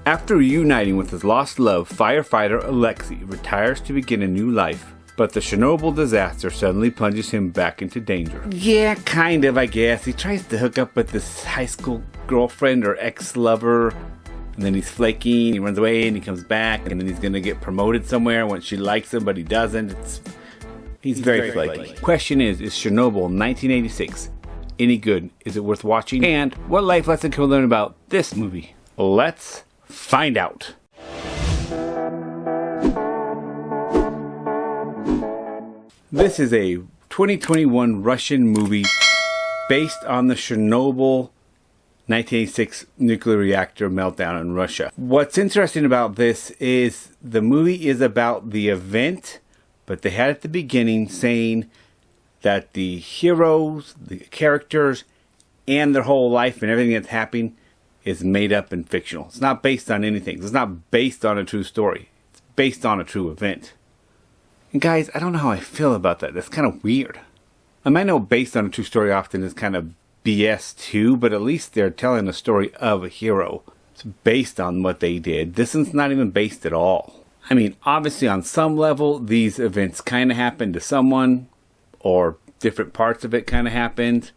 After reuniting with his lost love, firefighter Alexei retires to begin a new life, but the Chernobyl disaster suddenly plunges him back into danger. Yeah, kind of, I guess. He tries to hook up with this high school girlfriend or ex-lover, and then he's flaky, he runs away, and he comes back, and then he's gonna get promoted somewhere when she likes him, but he doesn't. He's very flaky. Question is Chernobyl 1986 any good? Is it worth watching? And what life lesson can we learn about this movie? Let's find out. This is a 2021 Russian movie based on the Chernobyl 1986 nuclear reactor meltdown in Russia. What's interesting about this is the movie is about the event, but they had at the beginning saying that the heroes, the characters, and their whole life and everything that's happening is made up and fictional. It's not based on anything. It's not based on a true story. It's based on a true event. And guys, I don't know how I feel about that. That's kind of weird. I might know based on a true story often is kind of BS too, but at least they're telling a story of a hero. It's based on what they did. This one's not even based at all. I mean, obviously on some level, these events kind of happened to someone, or different parts of it kind of happened,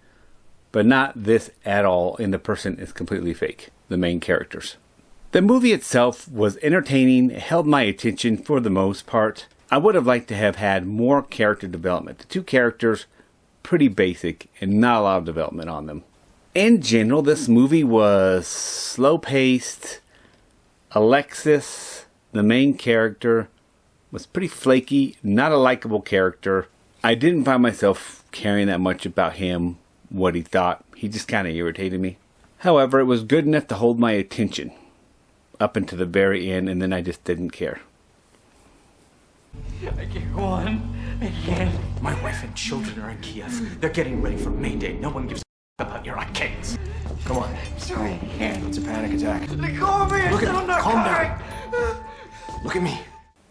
but not this at all, and the person is completely fake, the main characters. The movie itself was entertaining, it held my attention for the most part. I would have liked to have had more character development. The two characters, pretty basic, and not a lot of development on them. In general, this movie was slow-paced. Alexis, the main character, was pretty flaky, not a likable character. I didn't find myself caring that much about him, what he thought. He just kind of irritated me. However, it was good enough to hold my attention up until the very end, and then I just didn't care. I can't go on. I can't. My wife and children are in Kiev. They're getting ready for May Day. No one gives a about your kids. Come on. I'm sorry, I can't. It's a panic attack. Let go of me. Look at I'm me. not Calm crying. down. Look at me.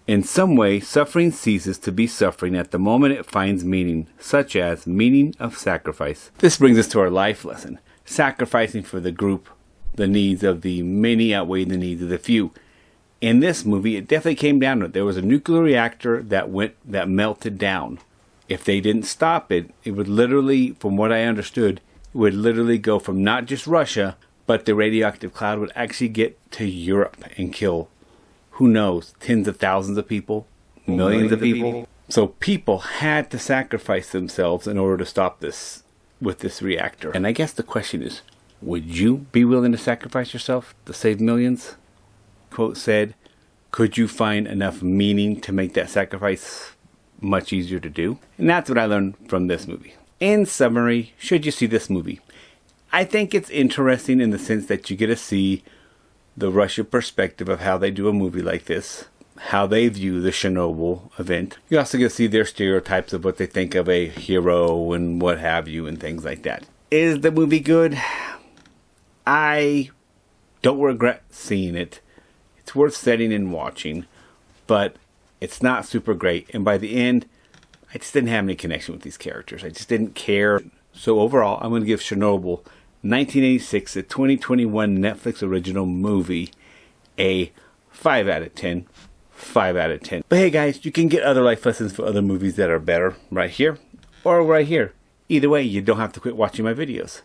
In some way, suffering ceases to be suffering at the moment it finds meaning, such as meaning of sacrifice. This brings us to our life lesson. Sacrificing for the group, the needs of the many outweigh the needs of the few. In this movie, it definitely came down to it. There was a nuclear reactor that melted down. If they didn't stop it, it would literally, from what I understood, it would literally go from not just Russia, but the radioactive cloud would actually get to Europe and kill, who knows, tens of thousands of people, millions of people. So people had to sacrifice themselves in order to stop this with this reactor. And I guess the question is, would you be willing to sacrifice yourself to save millions? Quote said, could you find enough meaning to make that sacrifice much easier to do? And that's what I learned from this movie. In summary, should you see this movie? I think it's interesting in the sense that you get to see the Russia perspective of how they do a movie like this, how they view the Chernobyl event. You also get to see their stereotypes of what they think of a hero and what have you and things like that. Is the movie good? I don't regret seeing it. It's worth sitting and watching, but it's not super great. And by the end, I just didn't have any connection with these characters. I just didn't care. So overall, I'm going to give Chernobyl 1986, a 2021 Netflix original movie, a 5 out of 10. 5 out of 10. But hey guys, you can get other life lessons for other movies that are better right here or right here. Either way, you don't have to quit watching my videos.